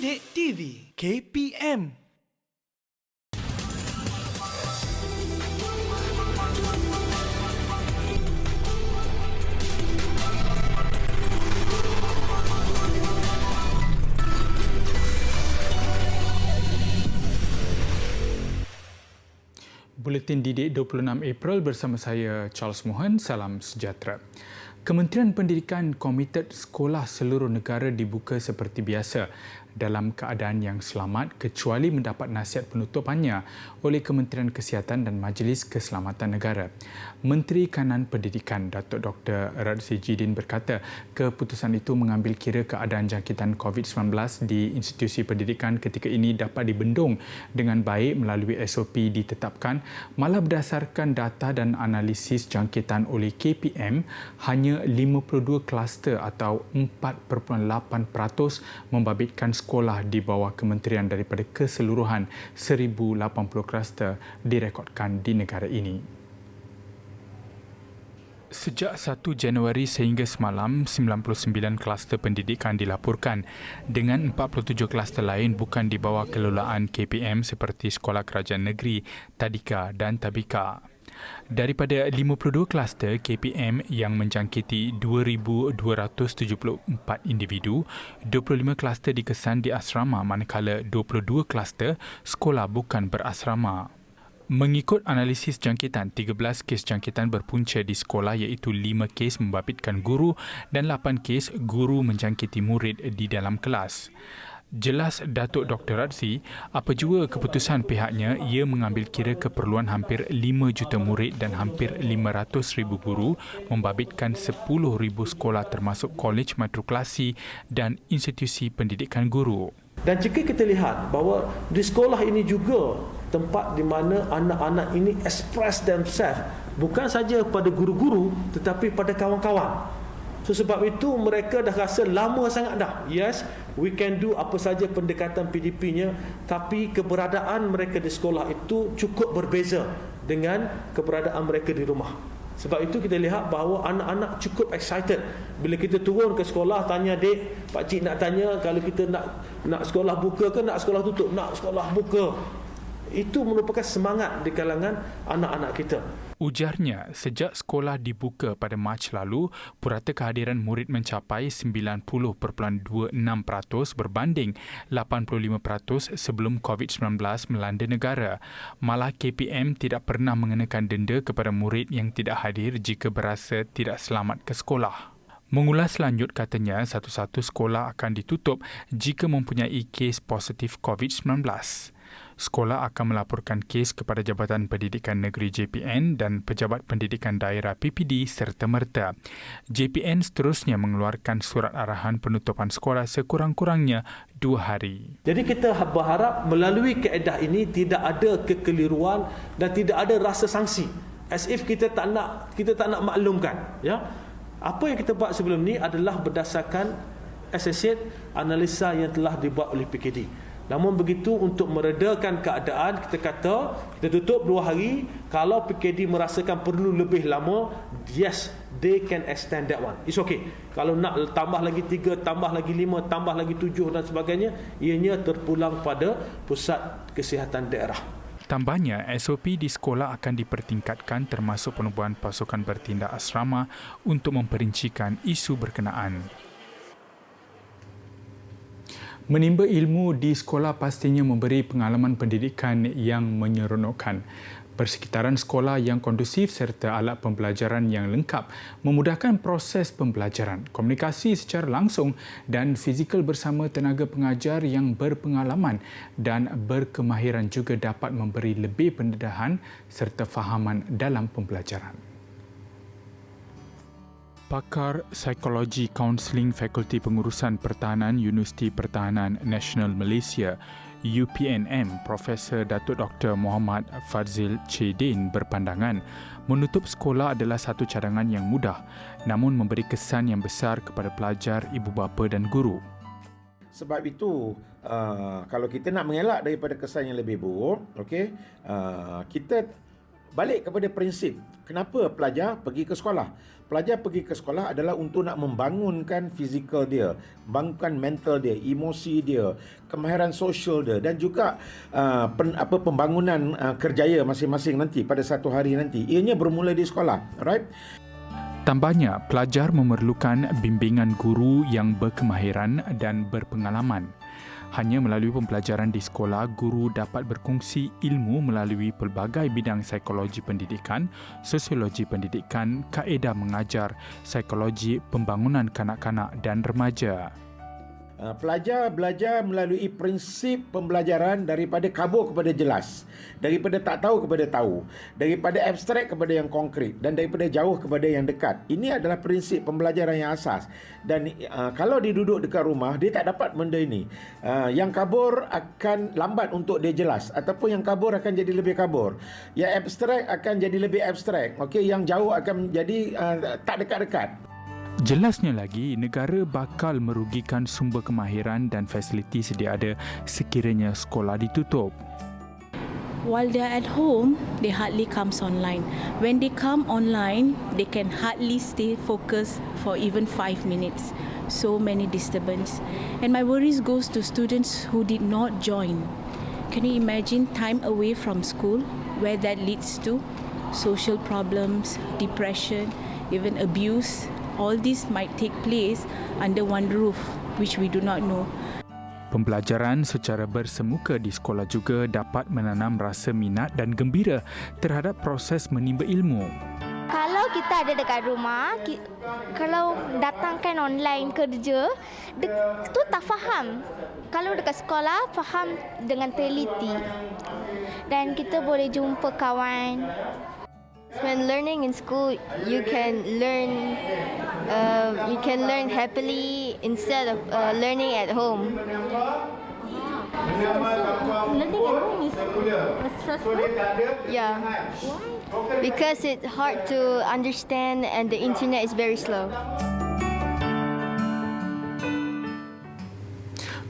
Didik TV KPM. Buletin Didik 26 April bersama saya Charles Mohan. Salam sejahtera. Kementerian Pendidikan komited sekolah seluruh negara dibuka seperti biasa dalam keadaan yang selamat kecuali mendapat nasihat penutupannya oleh Kementerian Kesihatan dan Majlis Keselamatan Negara. Menteri Kanan Pendidikan Datuk Dr. Radzi Jidin berkata keputusan itu mengambil kira keadaan jangkitan COVID-19 di institusi pendidikan ketika ini dapat dibendung dengan baik melalui SOP ditetapkan, malah berdasarkan data dan analisis jangkitan oleh KPM, hanya 52 kluster atau 4.8% membabitkan sekolah di bawah kementerian daripada keseluruhan 1,080 kluster direkodkan di negara ini. Sejak 1 Januari sehingga semalam, 99 kluster pendidikan dilaporkan dengan 47 kluster lain bukan di bawah kelolaan KPM seperti Sekolah Kerajaan Negeri, Tadika dan Tabika. Daripada 52 kluster KPM yang menjangkiti 2,274 individu, 25 kluster dikesan di asrama manakala 22 kluster sekolah bukan berasrama. Mengikut analisis jangkitan, 13 kes jangkitan berpunca di sekolah iaitu 5 kes membabitkan guru dan 8 kes guru menjangkiti murid di dalam kelas. Jelas Datuk Dr. Radzi, apa jua keputusan pihaknya, ia mengambil kira keperluan hampir 5 juta murid dan hampir 500,000 guru membabitkan 10,000 sekolah termasuk kolej matrikulasi dan institusi pendidikan guru. Dan jika kita lihat bahawa di sekolah ini juga tempat di mana anak-anak ini express themselves bukan saja pada guru-guru tetapi pada kawan-kawan. So sebab itu mereka dah rasa lama sangat dah. Yes, we can do apa saja pendekatan PDP-nya, tapi keberadaan mereka di sekolah itu cukup berbeza dengan keberadaan mereka di rumah. Sebab itu kita lihat bahawa anak-anak cukup excited. Bila kita turun ke sekolah, tanya dek, pakcik nak tanya kalau kita nak sekolah buka ke nak sekolah tutup? Nak sekolah buka. Itu merupakan semangat di kalangan anak-anak kita. Ujarnya, sejak sekolah dibuka pada Mac lalu, purata kehadiran murid mencapai 90.26% berbanding 85% sebelum COVID-19 melanda negara. Malah KPM tidak pernah mengenakan denda kepada murid yang tidak hadir jika berasa tidak selamat ke sekolah. Mengulas lanjut katanya, satu-satu sekolah akan ditutup jika mempunyai kes positif COVID-19. Sekolah akan melaporkan kes kepada Jabatan Pendidikan Negeri JPN dan Pejabat Pendidikan Daerah PPD serta-merta. JPN seterusnya mengeluarkan surat arahan penutupan sekolah sekurang-kurangnya 2 hari. Jadi kita berharap melalui kaedah ini tidak ada kekeliruan dan tidak ada rasa sanksi. As if kita tak nak maklumkan, ya. Apa yang kita buat sebelum ni adalah berdasarkan assessment analisa yang telah dibuat oleh PKD. Namun begitu, untuk meredakan keadaan, kita kata kita tutup 2 hari. Kalau PKD merasakan perlu lebih lama, yes, they can extend that one. It's okay. Kalau nak tambah lagi 3, tambah lagi 5, tambah lagi 7 dan sebagainya, ianya terpulang pada Pusat Kesihatan Daerah. Tambahnya, SOP di sekolah akan dipertingkatkan termasuk penubuhan pasukan bertindak asrama untuk memperincikan isu berkenaan. Menimba ilmu di sekolah pastinya memberi pengalaman pendidikan yang menyeronokkan. Persekitaran sekolah yang kondusif serta alat pembelajaran yang lengkap memudahkan proses pembelajaran, komunikasi secara langsung dan fizikal bersama tenaga pengajar yang berpengalaman dan berkemahiran juga dapat memberi lebih pendedahan serta fahaman dalam pembelajaran. Pakar Psikologi Kaunseling Fakulti Pengurusan Pertahanan Universiti Pertahanan Nasional Malaysia UPNM, Profesor Datuk Dr. Muhammad Fadzil Chedin berpandangan menutup sekolah adalah satu cadangan yang mudah namun memberi kesan yang besar kepada pelajar, ibu bapa dan guru. Sebab itu, kalau kita nak mengelak daripada kesan yang lebih buruk, kita balik kepada prinsip, kenapa pelajar pergi ke sekolah? Pelajar pergi ke sekolah adalah untuk nak membangunkan fizikal dia, membangunkan mental dia, emosi dia, kemahiran sosial dia dan juga pembangunan kerjaya masing-masing nanti pada satu hari nanti. Ianya bermula di sekolah, right? Tambahnya, pelajar memerlukan bimbingan guru yang berkemahiran dan berpengalaman. Hanya melalui pembelajaran di sekolah, guru dapat berkongsi ilmu melalui pelbagai bidang psikologi pendidikan, sosiologi pendidikan, kaedah mengajar, psikologi pembangunan kanak-kanak dan remaja. Pelajar belajar melalui prinsip pembelajaran daripada kabur kepada jelas, daripada tak tahu kepada tahu, daripada abstrak kepada yang konkret dan daripada jauh kepada yang dekat. Ini adalah prinsip pembelajaran yang asas. Dan kalau dia duduk dekat rumah, dia tak dapat benda ini. Yang kabur akan lambat untuk dia jelas, ataupun yang kabur akan jadi lebih kabur. Yang abstrak akan jadi lebih abstrak. Okey, yang jauh akan jadi tak dekat-dekat. Jelasnya lagi, negara bakal merugikan sumber kemahiran dan fasiliti sedia ada sekiranya sekolah ditutup. While they're at home, they hardly comes online. When they come online, they can hardly stay focused for even 5 minutes. So many disturbance. And my worries goes to students who did not join. Can you imagine time away from school, where that leads to? Social problems, depression, even abuse. All this might take place under one roof, which we do not know. Pembelajaran secara bersemuka di sekolah juga dapat menanam rasa minat dan gembira terhadap proses menimba ilmu. Kalau kita ada dekat rumah, kalau datangkan online kerja, tu tak faham. Kalau dekat sekolah, faham dengan teliti. Dan kita boleh jumpa kawan. When learning in school, you can learn happily instead of learning at home. Learning at home is stressful. Yeah, because it's hard to understand and the internet is very slow.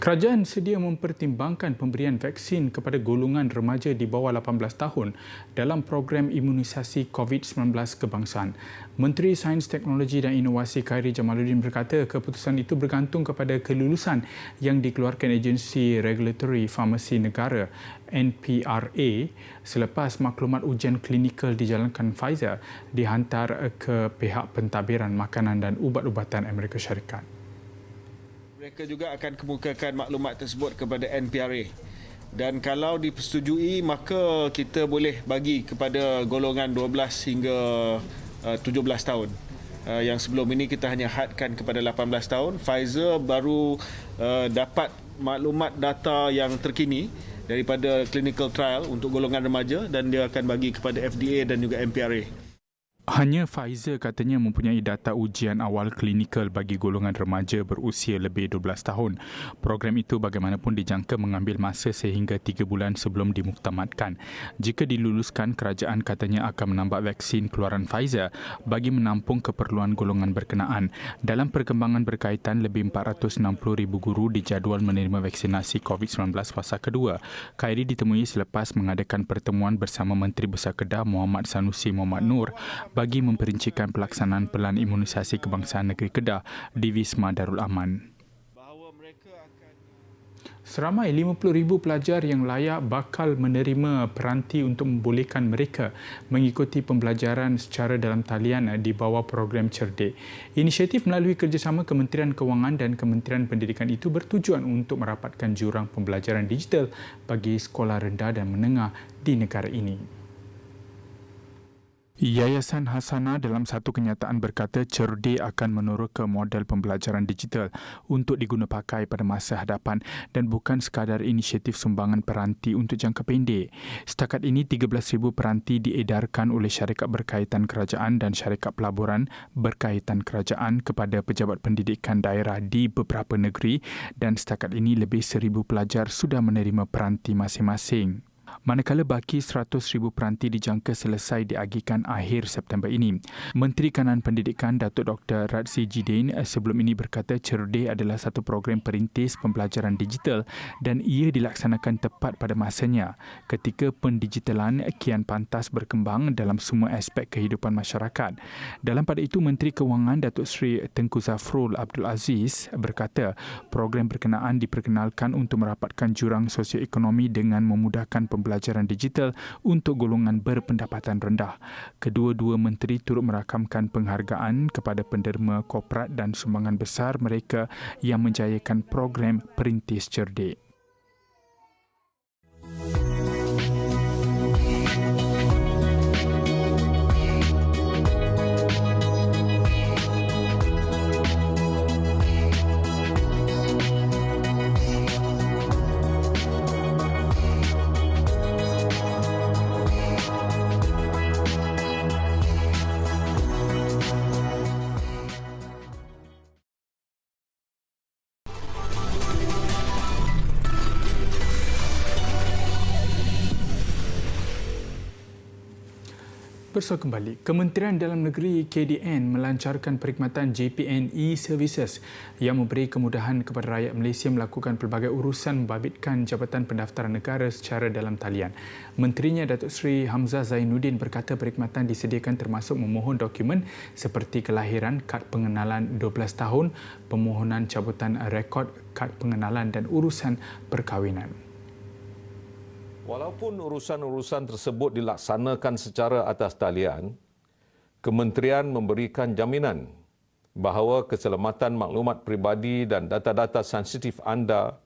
Kerajaan sedia mempertimbangkan pemberian vaksin kepada golongan remaja di bawah 18 tahun dalam program imunisasi COVID-19 kebangsaan. Menteri Sains, Teknologi dan Inovasi Khairy Jamaluddin berkata keputusan itu bergantung kepada kelulusan yang dikeluarkan Agensi Regulatory Farmasi Negara NPRA selepas maklumat ujian klinikal dijalankan Pfizer dihantar ke pihak pentadbiran makanan dan ubat-ubatan Amerika Syarikat. Mereka juga akan kemukakan maklumat tersebut kepada NPRA. Dan kalau dipersetujui, maka kita boleh bagi kepada golongan 12 hingga 17 tahun. Yang sebelum ini kita hanya hadkan kepada 18 tahun. Pfizer baru dapat maklumat data yang terkini daripada clinical trial untuk golongan remaja dan dia akan bagi kepada FDA dan juga NPRA. Hanya Pfizer katanya mempunyai data ujian awal klinikal bagi golongan remaja berusia lebih 12 tahun. Program itu bagaimanapun dijangka mengambil masa sehingga 3 bulan sebelum dimuktamadkan. Jika diluluskan, kerajaan katanya akan menambah vaksin keluaran Pfizer bagi menampung keperluan golongan berkenaan. Dalam perkembangan berkaitan, lebih 460,000 guru dijadual menerima vaksinasi COVID-19 fasa kedua. Khairy ditemui selepas mengadakan pertemuan bersama Menteri Besar Kedah Muhammad Sanusi Muhammad Noor bagi memperincikan pelaksanaan pelan imunisasi kebangsaan negeri Kedah di Wisma Darul Aman. Seramai 50,000 pelajar yang layak bakal menerima peranti untuk membolehkan mereka mengikuti pembelajaran secara dalam talian di bawah program Cerdik. Inisiatif melalui kerjasama Kementerian Kewangan dan Kementerian Pendidikan itu bertujuan untuk merapatkan jurang pembelajaran digital bagi sekolah rendah dan menengah di negara ini. Yayasan Hasanah dalam satu kenyataan berkata Cerdik akan menurut ke model pembelajaran digital untuk diguna pakai pada masa hadapan dan bukan sekadar inisiatif sumbangan peranti untuk jangka pendek. Setakat ini 13,000 peranti diedarkan oleh syarikat berkaitan kerajaan dan syarikat pelaburan berkaitan kerajaan kepada pejabat pendidikan daerah di beberapa negeri dan setakat ini lebih 1,000 pelajar sudah menerima peranti masing-masing. manakala baki 100,000 peranti dijangka selesai diagihkan akhir September ini. Menteri Kanan Pendidikan Datuk Dr. Razzie Jidin sebelum ini berkata Cerdik adalah satu program perintis pembelajaran digital dan ia dilaksanakan tepat pada masanya ketika pendigitalan kian pantas berkembang dalam semua aspek kehidupan masyarakat. Dalam pada itu, Menteri Kewangan Datuk Seri Tengku Zafrul Abdul Aziz berkata program berkenaan diperkenalkan untuk merapatkan jurang sosioekonomi dengan memudahkan pembelajaran digital untuk golongan berpendapatan rendah. Kedua-dua menteri turut merakamkan penghargaan kepada penderma korporat dan sumbangan besar mereka yang menjayakan program Perintis Cerdik. Bersua kembali, Kementerian Dalam Negeri KDN melancarkan perkhidmatan JPN e-Services yang memberi kemudahan kepada rakyat Malaysia melakukan pelbagai urusan membabitkan Jabatan Pendaftaran Negara secara dalam talian. Menterinya Datuk Seri Hamzah Zainuddin berkata perkhidmatan disediakan termasuk memohon dokumen seperti kelahiran, kad pengenalan 12 tahun, permohonan cabutan rekod kad pengenalan dan urusan perkahwinan. Walaupun urusan-urusan tersebut dilaksanakan secara atas talian, Kementerian memberikan jaminan bahawa keselamatan maklumat peribadi dan data-data sensitif anda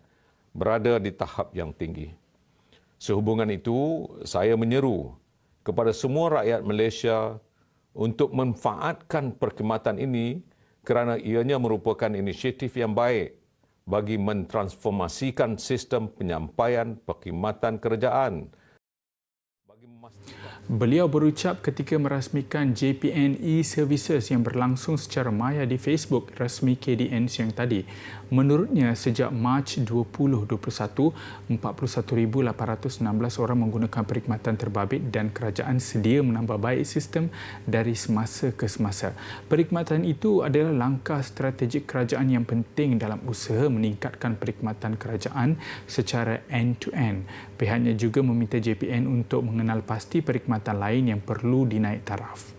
berada di tahap yang tinggi. Sehubungan itu, saya menyeru kepada semua rakyat Malaysia untuk memanfaatkan perkhidmatan ini kerana ianya merupakan inisiatif yang baik bagi mentransformasikan sistem penyampaian perkhidmatan kerajaan. Beliau berucap ketika merasmikan JPN e-Services yang berlangsung secara maya di Facebook rasmi KDN siang tadi. Menurutnya, sejak Mac 2021, 41,816 orang menggunakan perkhidmatan terbabit dan kerajaan sedia menambah baik sistem dari semasa ke semasa. Perkhidmatan itu adalah langkah strategik kerajaan yang penting dalam usaha meningkatkan perkhidmatan kerajaan secara end-to-end. Pihaknya juga meminta JPN untuk mengenal pasti perkhidmatan lain yang perlu dinaik taraf.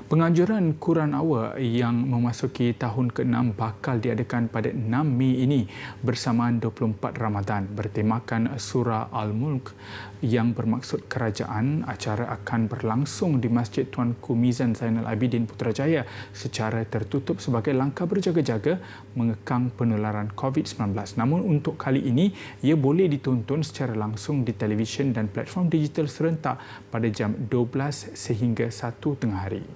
Penganjuran Quran Awal yang memasuki tahun ke-6 bakal diadakan pada 6 Mei ini bersamaan 24 Ramadan bertemakan Surah Al-Mulk yang bermaksud kerajaan. Acara akan berlangsung di Masjid Tuanku Mizan Zainal Abidin Putrajaya secara tertutup sebagai langkah berjaga-jaga mengekang penularan COVID-19. Namun untuk kali ini, ia boleh ditonton secara langsung di televisyen dan platform digital serentak pada jam 12 sehingga 1 tengah hari.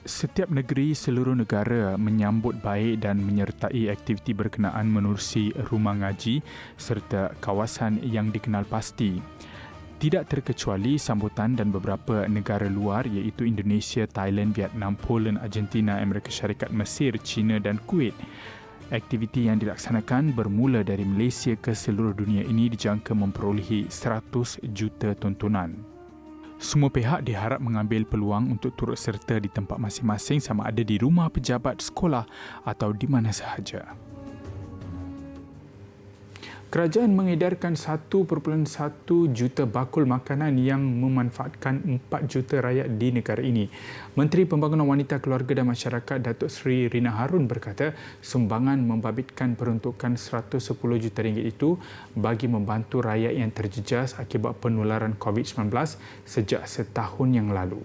Setiap negeri seluruh negara menyambut baik dan menyertai aktiviti berkenaan menerusi rumah ngaji serta kawasan yang dikenal pasti. Tidak terkecuali sambutan dan beberapa negara luar iaitu Indonesia, Thailand, Vietnam, Poland, Argentina, Amerika Syarikat, Mesir, China dan Kuwait. Aktiviti yang dilaksanakan bermula dari Malaysia ke seluruh dunia ini dijangka memperolehi 100 juta tontonan. Semua pihak diharap mengambil peluang untuk turut serta di tempat masing-masing sama ada di rumah pejabat, sekolah atau di mana sahaja. Kerajaan mengedarkan 1.1 juta bakul makanan yang memanfaatkan 4 juta rakyat di negara ini. Menteri Pembangunan Wanita, Keluarga dan Masyarakat Datuk Seri Rina Harun berkata sumbangan membabitkan peruntukan RM110 juta itu bagi membantu rakyat yang terjejas akibat penularan COVID-19 sejak setahun yang lalu.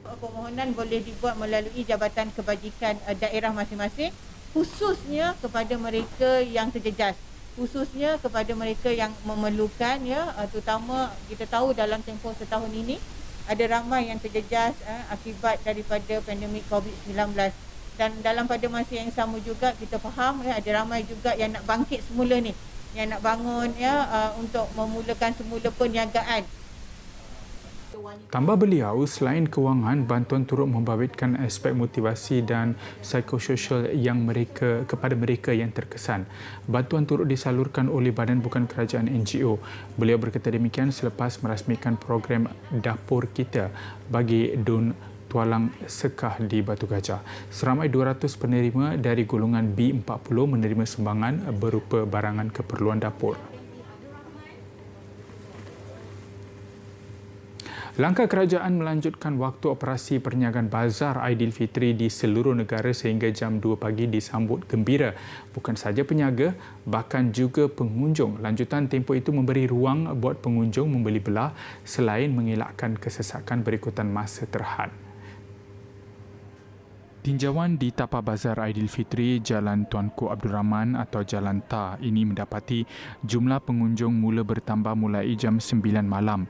Permohonan boleh dibuat melalui Jabatan Kebajikan daerah masing-masing, khususnya kepada mereka yang terjejas, khususnya kepada mereka yang memerlukan, terutama kita tahu dalam tempoh setahun ini ada ramai yang terjejas akibat daripada pandemik COVID-19, dan dalam pada masa yang sama juga kita faham ada ramai juga yang nak bangkit semula ni, yang nak bangun untuk memulakan semula perniagaan. Tambah beliau, selain kewangan, bantuan turut membabitkan aspek motivasi dan psikososial kepada mereka yang terkesan. Bantuan turut disalurkan oleh Badan Bukan Kerajaan NGO. Beliau berkata demikian selepas merasmikan program Dapur Kita bagi Dun Tualang Sekah di Batu Gajah. Seramai 200 penerima dari golongan B40 menerima sumbangan berupa barangan keperluan dapur. Langkah kerajaan melanjutkan waktu operasi perniagaan Bazar Aidilfitri di seluruh negara sehingga jam 2 pagi disambut gembira. Bukan sahaja peniaga, bahkan juga pengunjung. Lanjutan tempoh itu memberi ruang buat pengunjung membeli belah selain mengelakkan kesesakan berikutan masa terhad. Tinjauan di tapak Bazar Aidilfitri Jalan Tuanku Abdul Rahman atau Jalan Ta ini mendapati jumlah pengunjung mula bertambah mulai jam 9 malam.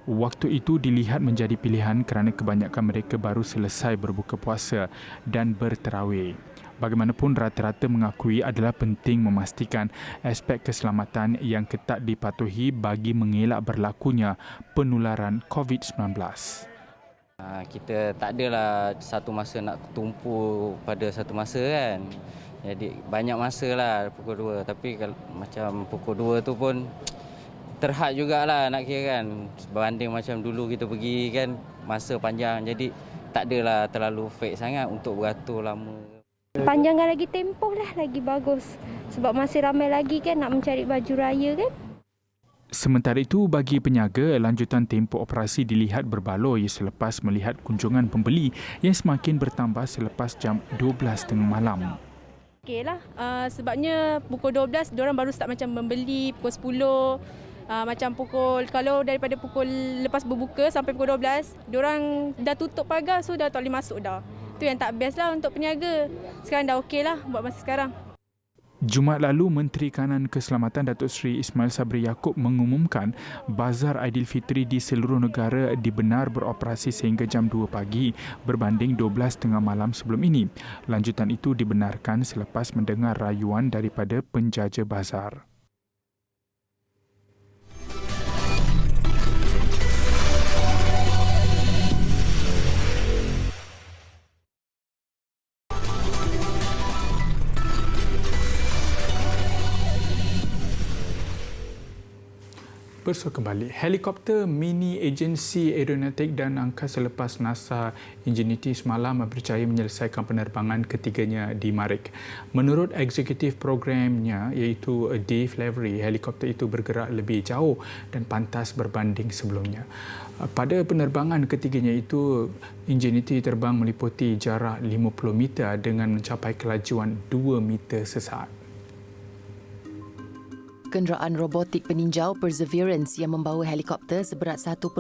Waktu itu dilihat menjadi pilihan kerana kebanyakan mereka baru selesai berbuka puasa dan berterawih. Bagaimanapun, rata-rata mengakui adalah penting memastikan aspek keselamatan yang ketat dipatuhi bagi mengelak berlakunya penularan COVID-19. Kita tak adalah satu masa nak tumpu pada satu masa kan. Jadi banyak masa lah pukul 2. Tapi kalau macam pukul 2 tu pun terhad jugalah nak kira kan. Berbanding macam dulu kita pergi kan masa panjang. Jadi tak adalah terlalu fake sangat untuk beratur lama. Panjangkan lagi tempoh lah, lagi bagus. Sebab masih ramai lagi kan nak mencari baju raya kan. Sementara itu, bagi peniaga, lanjutan tempoh operasi dilihat berbaloi selepas melihat kunjungan pembeli yang semakin bertambah selepas jam 12 tengah malam. Okeylah, sebabnya pukul 12 diorang baru start macam membeli, pukul 10 macam kalau daripada pukul lepas berbuka sampai pukul 12 diorang dah tutup pagar, so dah tak boleh masuk dah. Itu yang tak best lah untuk peniaga. Sekarang dah okeylah buat masa sekarang. Jumaat lalu, Menteri Kanan Keselamatan Datuk Seri Ismail Sabri Yaakob mengumumkan Bazar Aidilfitri di seluruh negara dibenar beroperasi sehingga jam 2 pagi berbanding 12 tengah malam sebelum ini. Lanjutan itu dibenarkan selepas mendengar rayuan daripada penjaja bazar. Bersua kembali, helikopter mini agensi aeronautik dan angkasa lepas NASA Ingenuity semalam berjaya menyelesaikan penerbangan ketiganya di Marikh. Menurut eksekutif programnya iaitu Dave Lavery, helikopter itu bergerak lebih jauh dan pantas berbanding sebelumnya. Pada penerbangan ketiganya itu, Ingenuity terbang meliputi jarak 50 meter dengan mencapai kelajuan 2 meter sesaat. Kenderaan robotik peninjau Perseverance yang membawa helikopter seberat 1.8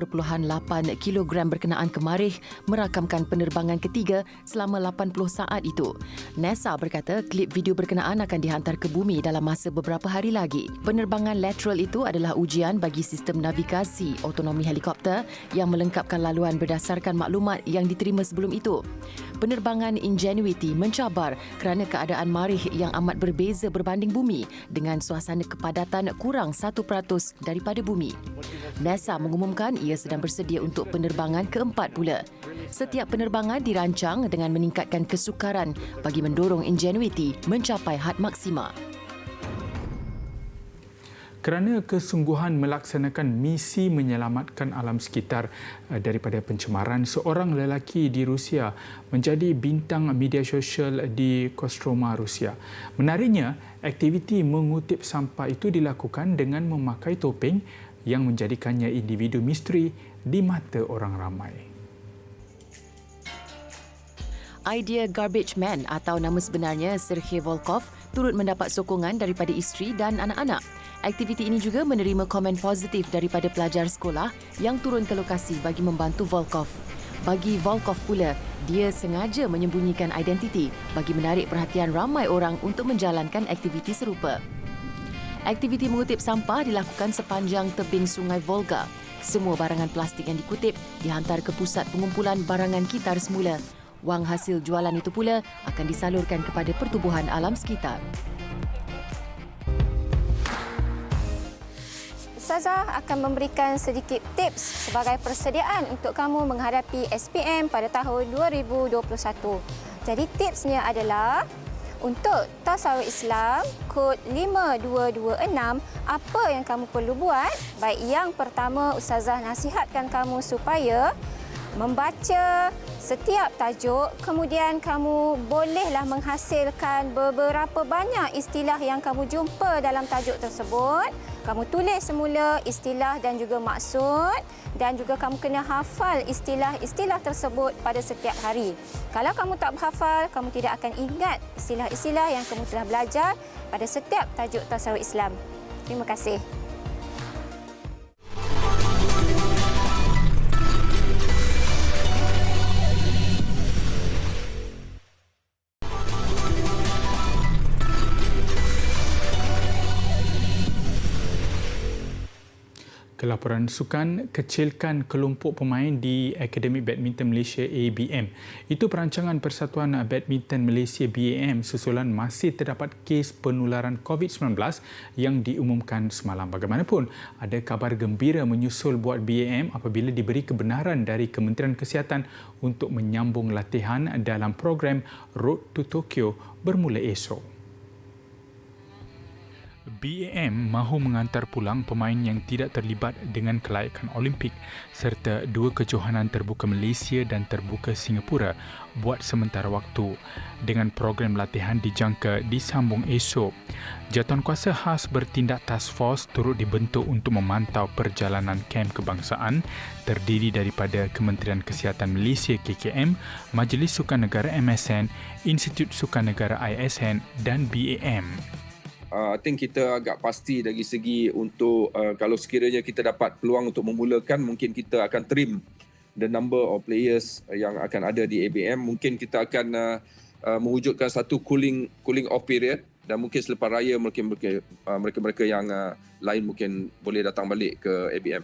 kilogram berkenaan ke Marikh merakamkan penerbangan ketiga selama 80 saat itu. NASA berkata klip video berkenaan akan dihantar ke bumi dalam masa beberapa hari lagi. Penerbangan lateral itu adalah ujian bagi sistem navigasi otonomi helikopter yang melengkapkan laluan berdasarkan maklumat yang diterima sebelum itu. Penerbangan Ingenuity mencabar kerana keadaan Marikh yang amat berbeza berbanding bumi dengan suasana kepadatan kurang 1% daripada bumi. NASA mengumumkan ia sedang bersedia untuk penerbangan keempat pula. Setiap penerbangan dirancang dengan meningkatkan kesukaran bagi mendorong Ingenuity mencapai had maksima. Kerana kesungguhan melaksanakan misi menyelamatkan alam sekitar daripada pencemaran, seorang lelaki di Rusia menjadi bintang media sosial di Kostroma, Rusia. Menariknya, aktiviti mengutip sampah itu dilakukan dengan memakai topeng yang menjadikannya individu misteri di mata orang ramai. Idea Garbage Man atau nama sebenarnya Sergei Volkov turut mendapat sokongan daripada isteri dan anak-anak. Aktiviti ini juga menerima komen positif daripada pelajar sekolah yang turun ke lokasi bagi membantu Volkov. Bagi Volkov pula, dia sengaja menyembunyikan identiti bagi menarik perhatian ramai orang untuk menjalankan aktiviti serupa. Aktiviti mengutip sampah dilakukan sepanjang tebing Sungai Volga. Semua barangan plastik yang dikutip dihantar ke pusat pengumpulan barangan kitar semula. Wang hasil jualan itu pula akan disalurkan kepada pertubuhan alam sekitar. Ustazah akan memberikan sedikit tips sebagai persediaan untuk kamu menghadapi SPM pada tahun 2021. Jadi tipsnya adalah untuk Tasawuf Islam kod 5226, apa yang kamu perlu buat? Baik, yang pertama Ustazah nasihatkan kamu supaya membaca setiap tajuk, kemudian kamu bolehlah menghasilkan beberapa banyak istilah yang kamu jumpa dalam tajuk tersebut. Kamu tulis semula istilah dan juga maksud, dan juga kamu kena hafal istilah-istilah tersebut pada setiap hari. Kalau kamu tak berhafal, kamu tidak akan ingat istilah-istilah yang kamu telah belajar pada setiap tajuk Tasawuf Islam. Terima kasih. Kelaporan sukan, kecilkan kelompok pemain di Akademi Badminton Malaysia ABM. Itu perancangan Persatuan Badminton Malaysia BAM susulan masih terdapat kes penularan COVID-19 yang diumumkan semalam. Bagaimanapun, ada kabar gembira menyusul buat BAM apabila diberi kebenaran dari Kementerian Kesihatan untuk menyambung latihan dalam program Road to Tokyo bermula esok. BAM mahu mengantar pulang pemain yang tidak terlibat dengan kelayakan Olimpik serta dua kejohanan terbuka Malaysia dan terbuka Singapura buat sementara waktu. Dengan program latihan dijangka disambung esok. Jawatankuasa khas bertindak task force turut dibentuk untuk memantau perjalanan kem kebangsaan terdiri daripada Kementerian Kesihatan Malaysia KKM, Majlis Sukan Negara MSN, Institut Sukan Negara ISN dan BAM. I think kita agak pasti dari segi untuk kalau sekiranya kita dapat peluang untuk memulakan, mungkin kita akan trim the number of players yang akan ada di ABM. Mungkin kita akan mewujudkan satu cooling off period dan mungkin selepas raya mereka yang lain mungkin boleh datang balik ke ABM.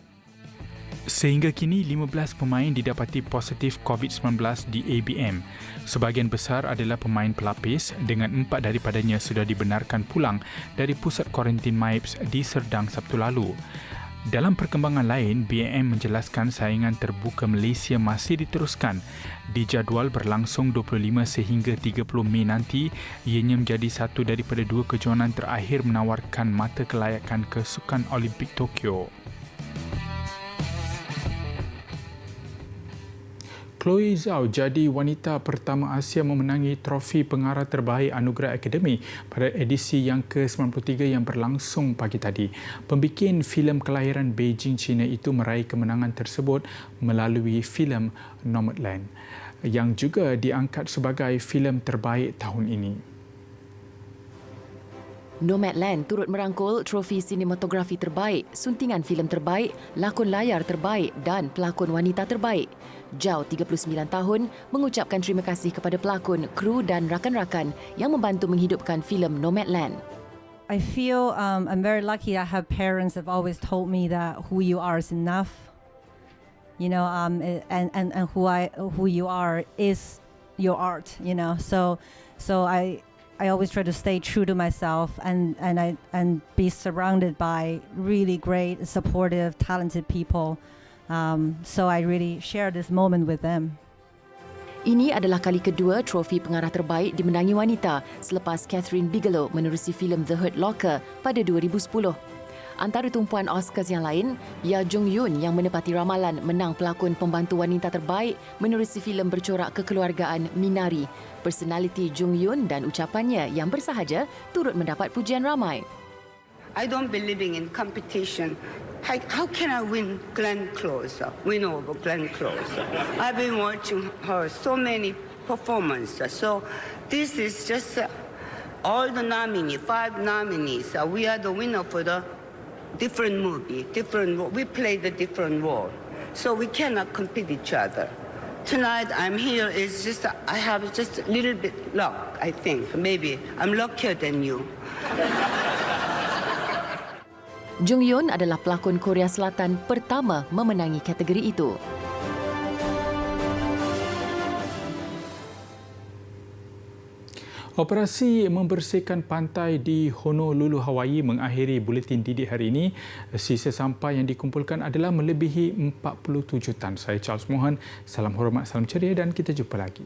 Sehingga kini 15 pemain didapati positif COVID-19 di ABM. Sebahagian besar adalah pemain pelapis dengan 4 daripadanya sudah dibenarkan pulang dari pusat kuarantin MIPS di Serdang Sabtu lalu. Dalam perkembangan lain, BAM menjelaskan saingan terbuka Malaysia masih diteruskan. Dijadual berlangsung 25 sehingga 30 Mei nanti, ianya menjadi satu daripada dua kejohanan terakhir menawarkan mata kelayakan ke Sukan Olimpik Tokyo. Chloe Zhao jadi wanita pertama Asia memenangi trofi pengarah terbaik Anugerah Akademi pada edisi yang ke-93 yang berlangsung pagi tadi. Pembikin filem kelahiran Beijing, China itu meraih kemenangan tersebut melalui filem Nomadland yang juga diangkat sebagai filem terbaik tahun ini. Nomadland turut merangkul trofi sinematografi terbaik, suntingan filem terbaik, lakon layar terbaik dan pelakon wanita terbaik. Zhao, 39 tahun, mengucapkan terima kasih kepada pelakon, kru dan rakan-rakan yang membantu menghidupkan filem Nomadland. I feel I'm very lucky I have parents have always told me that who you are is enough. You know, and who you are is your art, you know. So I always try to stay true to myself and be surrounded by really great, supportive, talented people. So I really share this moment with them. Ini adalah kali kedua trofi pengarah terbaik dimenangi wanita selepas Catherine Bigelow menerusi filem The Hurt Locker pada 2010. Antara tumpuan Oscars yang lain, Bia Jung Yoon yang menepati ramalan menang pelakon pembantu wanita terbaik menerusi filem bercorak kekeluargaan Minari. Personaliti Jung Yoon dan ucapannya yang bersahaja turut mendapat pujian ramai. I don't believe in competition. How can I win Glenn Close? Win over Glenn Close? I've been watching her so many performances. So this is just all the nominees, 5 nominees. We are the winner for the different movie, we play the different role. So we cannot compete each other. Tonight I'm here is just I have just a little bit luck, I think. Maybe I'm luckier than you. Jung Yoon adalah pelakon Korea Selatan pertama memenangi kategori itu. Operasi membersihkan pantai di Honolulu, Hawaii mengakhiri buletin didik hari ini. Sisa sampah yang dikumpulkan adalah melebihi 47 tan. Saya Charles Mohan. Salam hormat, salam ceria dan kita jumpa lagi.